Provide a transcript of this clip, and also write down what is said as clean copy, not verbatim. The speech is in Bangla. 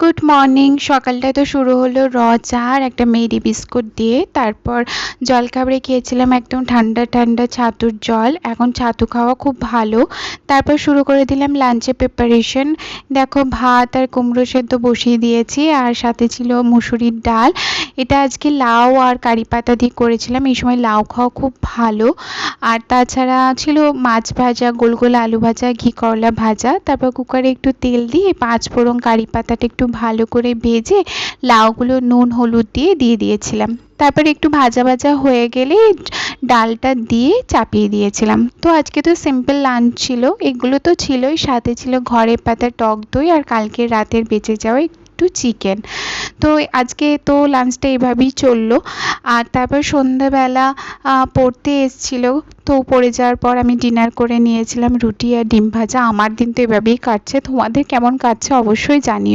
Good morning. সকালটা তো শুরু হলো র চা আর একটা মেরি বিস্কুট দিয়ে। তারপর জলখাবারে খেয়েছিলাম একদম ঠান্ডা ঠান্ডা ছাতুর জল। এখন ছাতু খাওয়া খুব ভালো। তারপর শুরু করে দিলাম লাঞ্চে প্রিপারেশন। দেখো, ভাত আর কুমড়ো সেদ্ধ বসিয়ে দিয়েছি, আর সাথে ছিল মুসুরির ডাল। এটা আজকে লাউ আর কারি পাতা দিয়ে করেছিলাম। এই সময় লাউ খাওয়া খুব ভালো। আর তাছাড়া ছিল মাছ ভাজা, গোল গোল আলু ভাজা, ঘি করলা ভাজা। তারপর কুকারে একটু তেল দিয়ে পাঁচ ফোড়ন কারি পাতাটা একটু ভালো করে ভেজে লাউগুলো নুন হলুদ দিয়ে দিয়েছিলাম। তারপরে একটু ভাজা ভাজা হয়ে গেলে ডালটা দিয়ে চাপিয়ে দিয়েছিলাম। তো আজকে তো সিম্পল লাঞ্চ ছিল, এগুলো তো ছিলই, সাথে ছিল ঘরে পাতা টক দই আর কালকে রাতের বেঁচে যাওয়া একটু চিকেন। তো আজকে তো লাঞ্চটা এভাবেই চললো। আর তারপর সন্ধ্যাবেলা পড়তে এসছিল, তো পড়ে যাওয়ার পর আমি ডিনার করে নিয়েছিলাম রুটি আর ডিম ভাজা। আমার দিন তো এভাবেই কাটছে। তোমাদের কেমন কাটছে অবশ্যই জানিও।